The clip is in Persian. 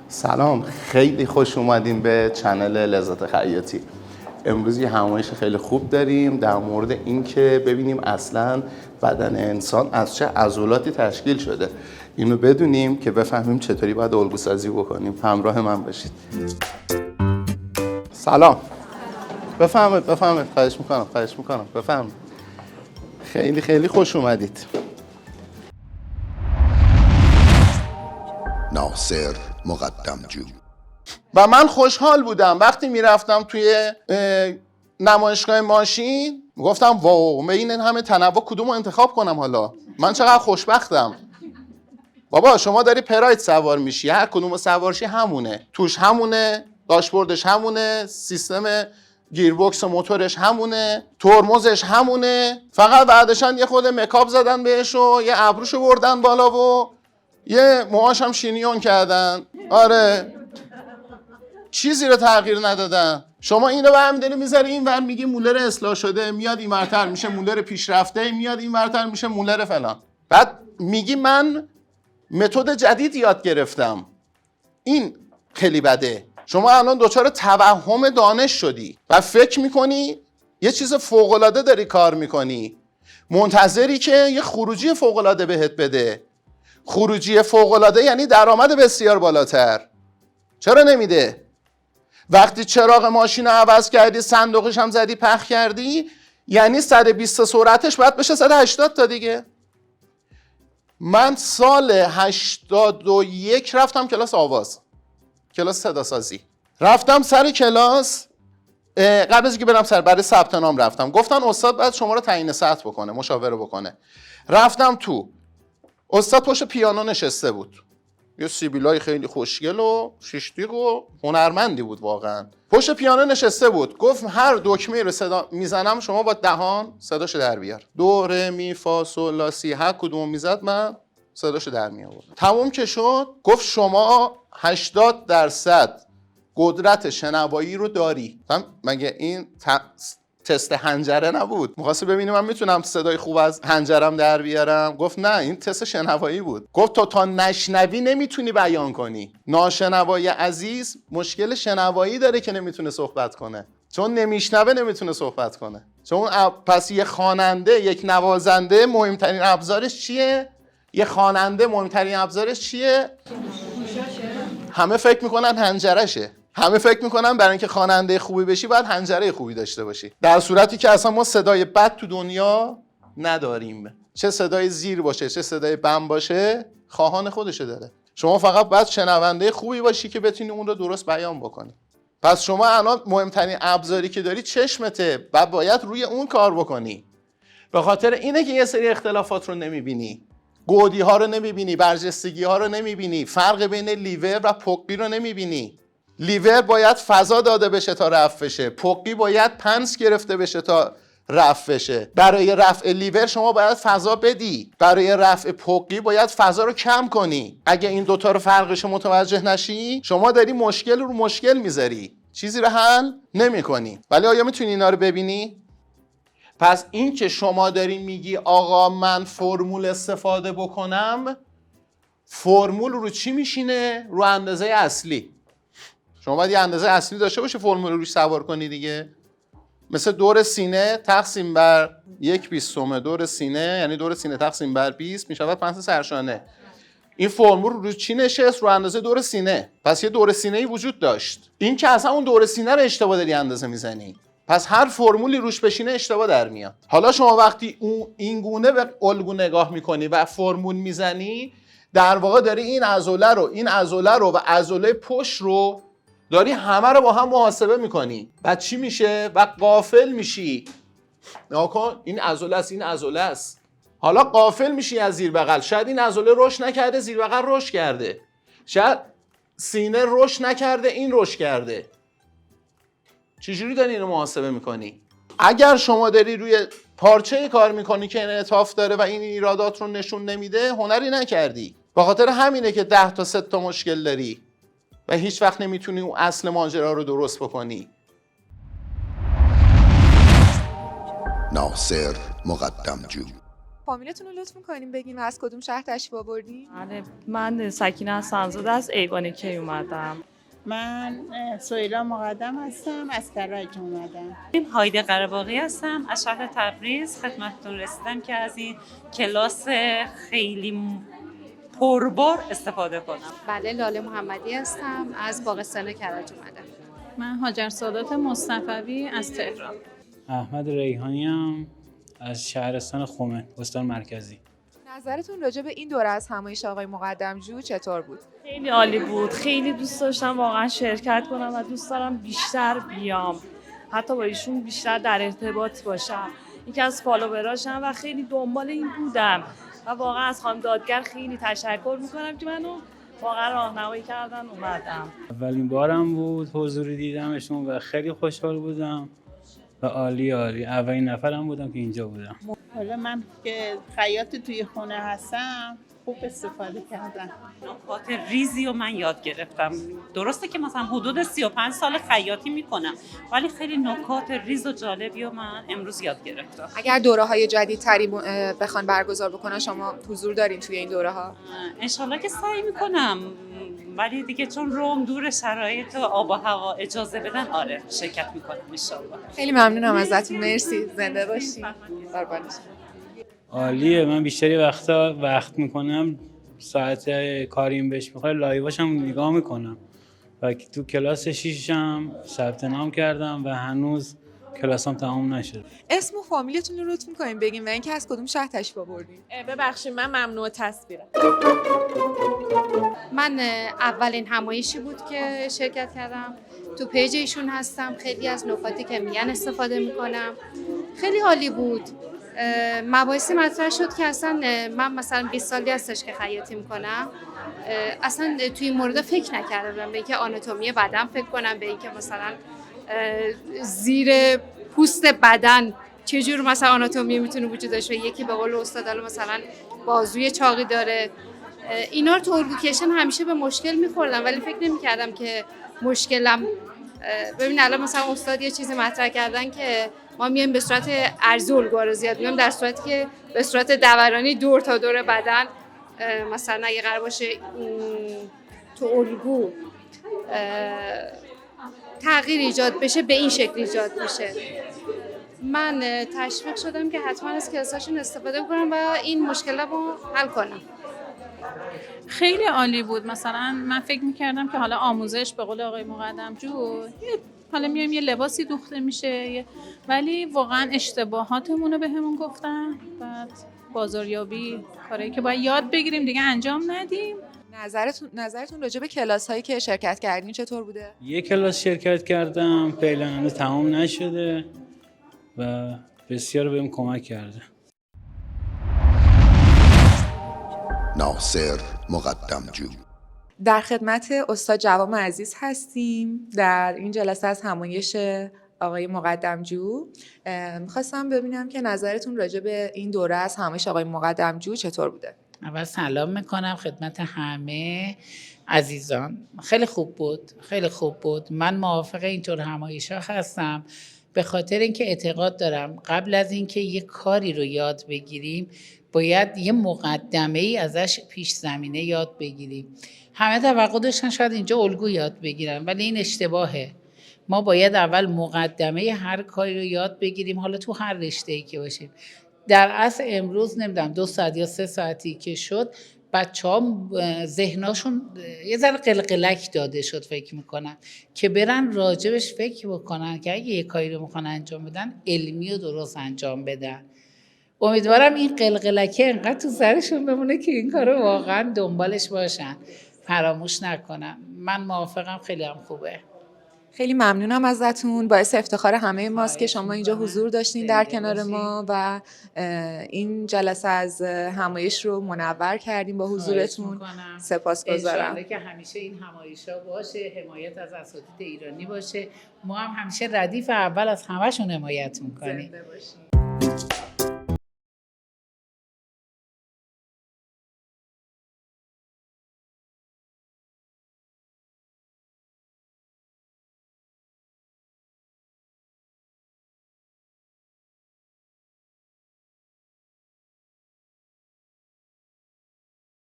سلام، خیلی خوش اومدیم به چنل لذت خیاطی. امروز یه همایش خیلی خوب داریم در مورد اینکه ببینیم اصلاً بدن انسان از چه عضلاتی تشکیل شده. اینو بدونیم که بفهمیم چطوری باید الگو سازی بکنیم. همراه من باشید. سلام. بفهمید. خواهش میکنم. بفهمید. خیلی خوش اومدید. ناصر مقدمجو. و من خوشحال بودم وقتی میرفتم توی نمایشگاه ماشین، گفتم واو، بین این همه تنوع کدومو انتخاب کنم؟ حالا من چقدر خوشبختم. بابا شما داری پراید سوار میشی، هر کدومو سوار شی همونه، توش همونه، داشبوردش همونه، سیستم گیربکس موتورش همونه، ترمزش همونه، فقط بعدشان یه خود مکاپ زدن بهش و یه ابروشو بردن بالا و یه موهاش هم شینیون کردن. آره، چیزی رو تغییر ندادن. شما اینو برمی‌داری میذاری اینور، میگی مولر اصلاح شده، میاد این ورتر میشه مولر پیشرفته، میاد این ورتر میشه مولر فلان. بعد میگی من متد جدید یاد گرفتم. این خیلی بده. شما الان دچار توهم دانش شدی و فکر میکنی یه چیز فوق‌العاده داری کار میکنی، منتظری که یه خروجی فوق‌العاده بهت بده. خروجی فوق‌العاده یعنی درآمد بسیار بالاتر. چرا نمیده؟ وقتی چراغ ماشین رو عوض کردی، صندوقش هم زدی پخ کردی، یعنی 120 سرعتش باید بشه 180 تا دیگه. من سال 81 رفتم کلاس آواز، کلاس صدا سازی. رفتم سر کلاس، قبل از اینکه برم سر برای ثبت نام رفتم، گفتن استاد باید شما رو تعیین سطح بکنه، مشاوره بکنه. رفتم تو، استاد پشت پیانو نشسته بود، یه سیبیلای خیلی خوشگل و شیشتیق و هنرمندی بود واقعا. پشت پیانو نشسته بود، گفت هر دکمه رو صدا میزنم شما با دهان صداشو در بیار. دو ر می فا سول لا سی، هر کدوم میزد من صداشو در می آوردم. تموم که شد، گفت شما 80% قدرت شنوایی رو داری. مگه این تست حنجره نبود؟ می‌خواستی ببینی من میتونم صدای خوب از حنجرم در بیارم؟ گفت نه، این تست شنوایی بود. گفت تو تا نشنوی نمیتونی بیان کنی. ناشنوای عزیز مشکل شنوایی داره که نمیتونه صحبت کنه، چون نمیشنوه نمیتونه صحبت کنه. چون پس یه خواننده، یک نوازنده مهمترین ابزارش چیه؟ یه خواننده مهمترین ابزارش چیه؟ همه فکر میکنن حنجرشه. همه فکر میکنن برای اینکه خواننده خوبی بشی باید حنجره خوبی داشته باشی، در صورتی که اصلا ما صدای بد تو دنیا نداریم. چه صدای زیر باشه چه صدای بم باشه، خواهان خودشه داره. شما فقط باید شنونده خوبی باشی که بتونی اون رو درست بیان بکنی. پس شما الان مهمترین ابزاری که داری چشمته و باید روی اون کار بکنی. به خاطر اینه که یه سری اختلافات رو نمیبینی، گودی ها رو نمیبینی، برجستگی ها رو نمیبینی، فرق بین لیور و پقی رو نمیبینی. لیور باید فضا داده بشه تا رفع بشه، پقی باید پنس گرفته بشه تا رفع بشه. برای رفع لیور شما باید فضا بدی، برای رفع پقی باید فضا رو کم کنی. اگه این دوتا رو فرقش متوجه نشی، شما داری مشکل رو مشکل میذاری، چیزی رو حل نمی کنی. ولی آیا میتونی اینا رو ببینی؟ پس این که شما داری میگی آقا من فرمول استفاده بکنم، فرمول رو چی میشینه؟ رو اندازه اصلی. شما باید یه اندازه اصلی داشته باشی فرمول رو روش سوار کنی دیگه. مثل دور سینه تقسیم بر 1/20 دور سینه، یعنی دور سینه تقسیم بر 20 میشود 5 سرشانه. این فرمول رو چی نشست؟ رو اندازه دور سینه. پس یه دور سینه‌ای وجود داشت. این که اصلا اون دور سینه رو اشتباه داری اندازه میزنی، پس هر فرمولی روش بشینه اشتباه در میاد. حالا شما وقتی این گونه به الگو نگاه میکنی و فرمول میزنی، در واقع داری این عضله رو و عضله پشت رو داری همه رو با هم محاسبه میکنی. بعد چی میشه؟ و غافل میشی. ناکن این عضله است. حالا غافل میشی از زیر بغل. شاید این عضله رشد نکرده، زیر بغل رشد کرده. شاید سینه رشد نکرده، این رشد کرده. چجوری داری اینو محاسبه میکنی؟ اگر شما داری روی پارچه کار میکنی که انعطاف داره و این ایرادات رو نشون نمیده، هنری نکردی. به خاطر همینه که 10 تا 3 تا مشکل داری و هیچ وقت نمیتونی اون اصل ماجرا رو درست بکنی. ناصر مقدمجو. فامیلتون رو لطف می‌کنین بگین و از کدوم شهر تشریف آوردین؟ بله، من سکینه حسن‌زاده از ایوان کی اومدم. من سهیلا مقدم هستم، از کرج اومدم. هایده قره‌باغی هستم از شهر تبریز. خدمتتون رسیدم که از این کلاس خیلی پربار استفاده کنم. بله، لاله محمدی هستم از باغستان کرج اومدم. من هاجر سادات مصطفوی از تهران. احمد ریحانی‌ام از شهرستان خمه، استان مرکزی. نظرتون راجع به این دوره از همایش آقای مقدمجو چطور بود؟ خیلی عالی بود. خیلی دوست داشتم واقعا شرکت کنم و دوست دارم بیشتر بیام. حتی با ایشون بیشتر در ارتباط باشم. یکی از فالووراشم و خیلی دنبال این بودم. و واقعا از خانم دادگر خیلی تشکر میکنم که منو واقعا راهنمایی کردن اومدم. اولین بارم بود حضوری دیدمشون و خیلی خوشحال بودم و عالی. اولین نفرم بودم که اینجا بودم. حالا من که خیاط توی خونه هستم خوب استفاده کردم. نکات ریزی رو من یاد گرفتم. درسته که مثلا حدود 35 سال خیاطی میکنم ولی خیلی نکات ریز و جالبی رو من امروز یاد گرفتم. اگر دوره‌های جدیدتری بخوان برگزار بکنن شما حضور دارین توی این دوره‌ها؟ انشالله که سعی میکنم ولی دیگه چون روم دور، شرایط و آب و هوا اجازه بدن آره شرکت میکنم انشالله. خیلی ممنونم ازتون. مرسی. زنده باشین. قربانش. عالیه. من بیشتری وقت میکنم ساعت کاریم بهش میخوره لایواشم نگاه میکنم و تو کلاس 6م ثبت نام کردم و هنوز کلاسم تمام نشد. اسم و فامیلتون رو لطف می‌کنین بگین و اینکه از کدوم شهر تشریف آوردین؟ ببخشید من ممنوع تصویرم. من اولین همایشی بود که شرکت کردم. تو پیج ایشون هستم. خیلی از نکاتی که میگن استفاده میکنم. خیلی عالی بود. مباحثی مطرح شد که اصلا من مثلا 20 سالی هستش که خیاطی میکنم. اصلا توی این مورد فکر نکرده بودم به اینکه آناتومی بدن فکر کنم، به اینکه مثلا زیر پوست بدن چجور مثلا آناتومی میتونه وجود داشته. یکی به قول استاد مثلا بازوی چاقی داره. اینا رو تو الگوکیشن همیشه به مشکل میخوردم ولی فکر نمیکردم که مشکلم. ببین الان مثلا استاد یه چیزی مطرح کردن که ما میایم به صورت عرضی الگوها رو زیاد میایم، در صورتی که به صورت دورانی دور تا دور بدن مثلا اگه قرار باشه تو الگو تغییر ایجاد بشه به این شکل ایجاد میشه. من تشویق شدم که حتما از کلاساشون استفاده کنم و این مشکل رو حل کنم. خیلی عالی بود. مثلا من فکر میکردم که حالا آموزش به قول آقای مقدمجو حالا میایم یه لباسی دوخته میشه ولی واقعا اشتباهاتمون رو بهمون گفتن. بعد بازاریابی کاری که باید یاد بگیریم دیگه انجام ندیم. نظرتون راجع به کلاس‌هایی که شرکت کردین چطور بوده؟ یه کلاس شرکت کردم فعلا هنوز تمام نشده و بسیار بهم کمک کرده. ناصر مقدمجو. در خدمت استاد جوام عزیز هستیم در این جلسه از همایش آقای مقدمجو. میخواستم ببینم که نظرتون راجع به این دوره از همایش آقای مقدمجو چطور بوده؟ اول سلام میکنم خدمت همه عزیزان. خیلی خوب بود. من موافق اینطور همایش‌ها هستم به خاطر اینکه اعتقاد دارم قبل از اینکه یه کاری رو یاد بگیریم باید یه مقدمه ای ازش پیش زمینه یاد بگیریم. همه توقع داشتن شاید اینجا الگو یاد بگیرن ولی این اشتباهه. ما باید اول مقدمه هر کاری رو یاد بگیریم، حالا تو هر رشته‌ای که باشیم. در اصل امروز نمیدونم 2 ساعت یا 3 ساعتی که شد بچه‌ها ذهناشون یه ذره قلقلک داده شد فکر میکنن که برن راجبش فکر بکنن که اگه یه کاری رو میخوان انجام بدن علمی و درست انجام بدن. امیدوارم این قلقلکه انقدر تو سرشون بمونه که این کارو واقعا دنبالش باشن، فراموش نکنن. من موافقم، خیلی هم خوبه. خیلی ممنونم ازتون. باعث افتخار همه ماست که شما اینجا حضور داشتین در کنار ما و این جلسه از همایش رو منور کردیم با حضورتون. سپاسگزارم. انشالله که همیشه این همایش‌ها باشه، حمایت از اساتید ایرانی باشه. ما هم همیشه ردیف اول از همه‌شون حمایت می‌کنیم. زنده باشین.